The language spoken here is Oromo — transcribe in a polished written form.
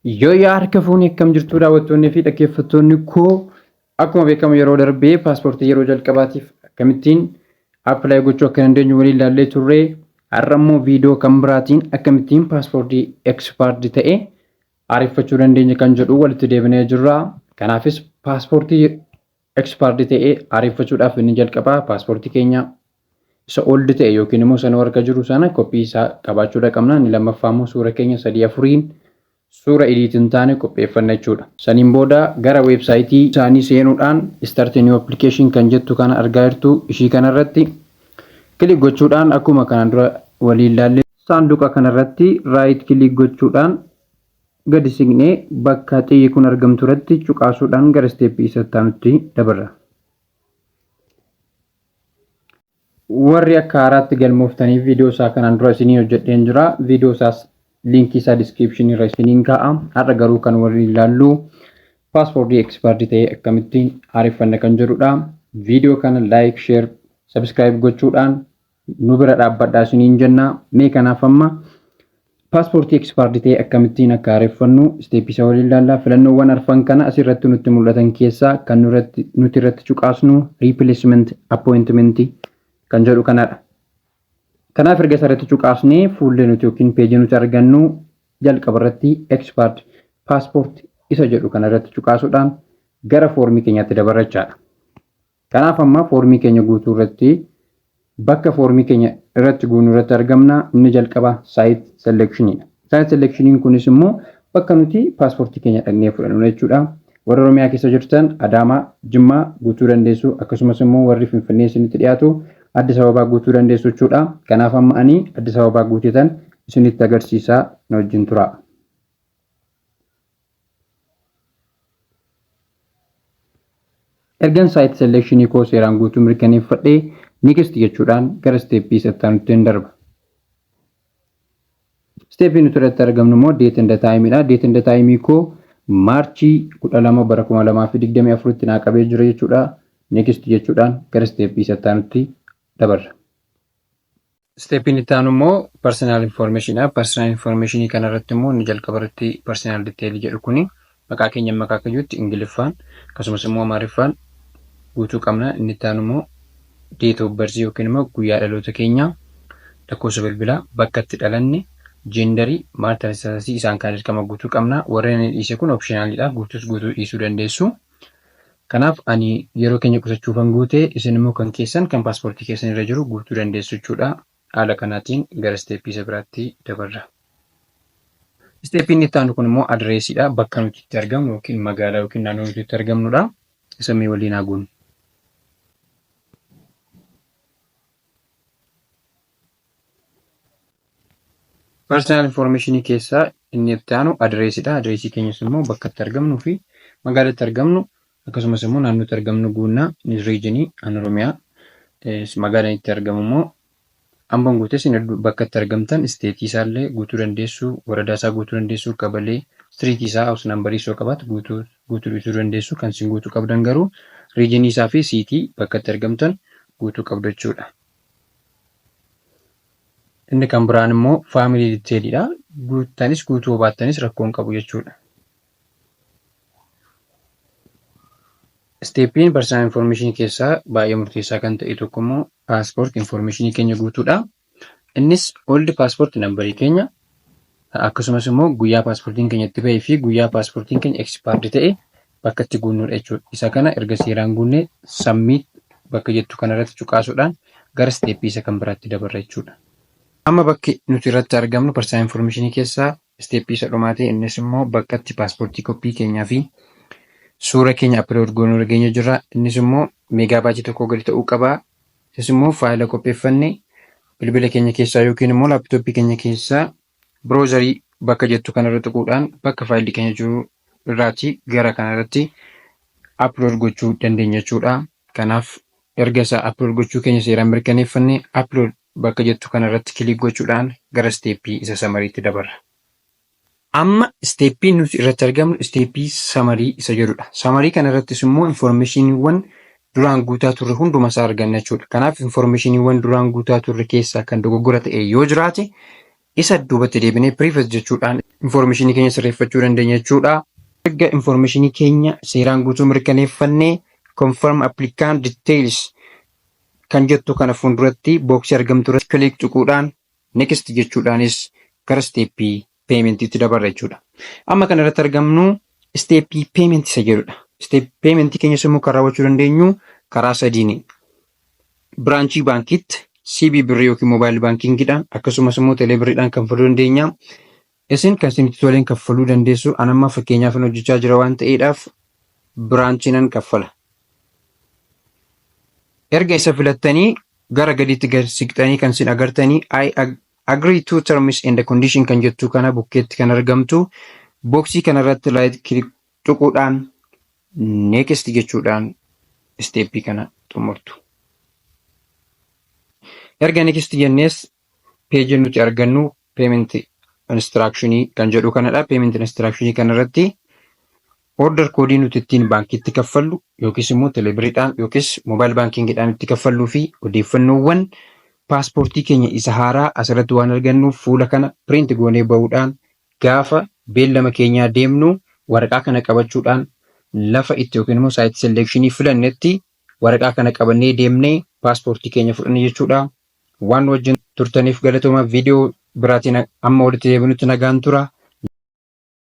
Yoo yaa harka fuunee akkam jirtu daawwattoonni fi dhaggeeffattoonni koo akkuma beekamu yeroo darbee paaspoortii yeroo jalqabaatiif akkamittiin appilaayi gochuu akka dandeenyu waliin ilaallee turre. Har'a immoo viidiyoo kan biraatiin akkamittiin paaspoortii ekspaardi ta'e ariifachuu dandeenya kan jedhu walitti deebinee jirra. Kanaafis paaspoortii ekspaardi ta'e ariifachuudhaaf inni jalqabaa paaspoortii keenya isa oldi ta'e yookiin immoo sana harka jiru sana koppii isaa qabaachuu qabna. Inni lammaffaa immoo suura keenya 3-4 suura ediitiin taane qopheeffanna jechuudha. Saniin booda gara weebsaayitii isaanii seenuudhaan start new application kan jettu kana argaa jirtu ishii kanarratti kilik gochuudhaan akkuma kana dura waliin ilaalle saanduqa kanarratti raayit kilik gochuudhaan gadi siqnee bakka xiyyi kun argamtu irratti cuqaasuudhaan gara steeppii isa taanutti dabarra. Warri akka haaraatti galmooftaniif viidiyoo isaa kanaan dura isinii hojjedheen jira. Viidiyoo isaas linkii isaa description irra isiniin kaa'a. Har'a garuu kan warri ilaallu paaspoortii ekspaardi ta'e akkamittiin ariifanna kan jedhudha. Viidiyoo kana laayik, sheer, sabskiraayib gochuudhaan nu bira dhaabbadhaa isiniin jenna. Mee kanaaf amma paaspoortii ekspaardi ta'e akkamittiin akka ariifannu steeppii isaa waliin ilaalla. Filannoowwan arfan kana asirratti nutti mul'atan keessaa kan nuti irratti cuqaasnu replacement appointment kan jedhu kanadha. Kanaaf erga asirratti cuqaasnee fuullee nuti yookiin peejii nuti argannu jalqaba irratti expired passport isa jedhu kana irratti cuqaasuudhaan gara foormii keenyaatti dabarrachaadha. Kanaaf amma foormii keenya guutuu irratti bakka foormii keenya irratti guunuu irratti argamna. Inni jalqaba site selectionidha. Site selectioniin kunis immoo bakka nuti paaspoortii keenya dhaqnee fudhannu jechuudha. Warra Oromiyaa keessa jirtan Adaamaa, Jimmaa guutuu dandeessu. Akkasumas immoo warri Finfinnee isinitti dhiyaatu Addis Ababaa guutuu dandeessu jechuudha. Kanaaf amma ani Addis Ababaa guuteetan isinitti agarsiisaa na wajjin tura. Ergan site selectionii koo seeraan guutuu mirkaneeffadhee next jechuudhaan gara steeppii isa taanutti darba. Steeppii nuti irratti argamnu immoo date and time dha. Date and time koo Maarchii 12 bara 2024 tti naa qabee jira jechuudha. Next jechuudhaan gara steeppii isa taanutti dabarra. Steeppiin itti aanu immoo personal information dha. Personal information kana irratti immoo inni jalqaba irratti personal detail jedhu kuni maqaa keenya maqaa kayyuutti Ingiliffaan akkasumas immoo Amaariffaan guutuu qabna. Inni itti aanu immoo date of birth yookiin immoo guyyaa dhaloota keenya, lakkoofsa bilbilaa, bakka itti dhalanne, jendarii, marital status isaan kan dirqama guutuu qabna. Warreen dhiise kun optionalidha. Guutuus guutuu dhiisuu dandeessu. Kanaaf ani yeroo keenya qusachuufan guute isin immoo kan keessan kan paaspoortii keessan irra jiru guutuu dandeessu jechuudha. Haala kanaatiin gara steeppii isa biraatti dabarra. Steeppiin itti aanu kun immoo adreesiidha. Bakka nuti itti argamnu yookiin magaalaa yookiin naannoo nuti itti argamnudha. Isa mee waliin haa guunnu. Personal information keessaa inni itti aanu adreesiidha. Adreesii keenyas immoo bakka itti argamnuu fi magaalaa itti argamnu akkasumas immoo naannoo itti argamnu guunnaa. Innis riijinii Oromiyaa magaalaan itti argamu immoo Ambon guutes bakka itti argamtan isteetii isaallee guutuu dandeessu, waradaa isaa guutuu dandeessu, qabalee striitii isaa haus nambarii isoo qabaatu guutuu dhiisuu dandeessu. Kan isin guutuu qabdan garuu riijinii isaa fi siitii bakka itti argamtan guutuu qabdu jechuudha. Inni kan biraan immoo faamilii diteelidha. Guuttanis guutuu baattanis rakkoon qabu jechuudha. Steeppiin personal information keessaa baay'ee murteessaa kan ta'e tokko immoo paaspoort information keenya guutuudha. Innis oldi paaspoort nambarii keenya akkasumas immoo guyyaa paaspoortiin keenya itti ba'ee fi guyyaa paaspoortiin keenya ekspaardi ta'e bakka itti guunnuudha jechuudha. Isa kana erga seeraan guunnee submit bakka jettu kanarratti cuqaasuudhaan gara steeppii isa kan biraatti dabarra jechuudha. Amma bakki nuti irratti argamnu personal information keessaa steeppii isa dhumaa ta'e innis immoo bakka itti paaspoortii koppii keenyaa fi suura keenya upload goonuu dhageenya jirra. Innis immoo meegaabaaytii tokko gadi ta'uu qaba. Innis immoo faayila qopheeffanne bilbila keenya keessaa yookiin immoo laaptooppii keenya keessaa biroozarii bakka jettu kanarra tuquudhaan bakka faayilli keenya jiru irraati gara kanarratti upload gochuu dandeenya jechuudha. Kanaaf erga isaa upload gochuu keenya seeraan mirkaneeffanne upload bakka jettu kanarratti kilik gochuudhaan gara steeppii isa samariitti dabarra. Amma steeppiin nuti irratti argamnu steeppii samarii isa jedhudha. Samarii kana irrattis immoo informationiiwwan duraan guutaa turre hunduma isaa arganna jechuudha. Kanaaf informationiiwwan duraan guutaa turre keessaa kan dogoggora ta'e yoo jiraate isa duubatti deebinee private jechuudhaan information keenya sirreeffachuu dandeenya jechuudha. Erga information keenya seeraan guutuu mirkaneeffannee confirm applicant details kan jettu kana fuulduratti boxii argamtu irratti click tuquudhaan next jechuudhaanis gara steepii paymentiitti dabarra jechuudha. Amma kana irratti argamnu steepii payment isa jedhudha. Step payment keenya sammuu kan raawwachuu dandeenyu karaa sadiini. Branchii baankiitti, CB birrii yookiin mobile bankingidhaan akkasumas immoo teeleebiriidhaan kaffaluu dandeenya. Isin kan isinitti toleen kaffaluu dandeessu anamma fakkeenyaaf hojjechaa jira waan ta'eedhaaf biraanchiinan kaffala. Erga isa filattanii gara gadiitti siqxanii kan isin agartanii I agree to terms and condition kan jettu kana bukkeetti kan argamtu boxii kanarratti right click tuquudhaan next jechuudhaan steepii kana xumurtu. Erga next jennees page nuti argannu payment instruction kan jedhu kanadha. Payment instruction kanarratti order code nuti ittiin baankiitti kaffallu yookiis immoo teeleebiriidhaan yookiis mobile bankingidhaan itti kaffalluu fi odeeffannoowwan paaspoortii keenya isa haaraa asirratti waan argannuuf fuula kana print goonee bahuudhaan gaafa beellama keenyaa deemnu waraqaa kana qabachuudhaan lafa itti yookiin immoo site selection filannetti waraqaa kana qabannee deemnee paaspoortii keenya fudhanne jechuudha. Waan wajjin turtaniif galatooma. Viidiyoo biraatiin amma walitti deebinutti nagaan tura.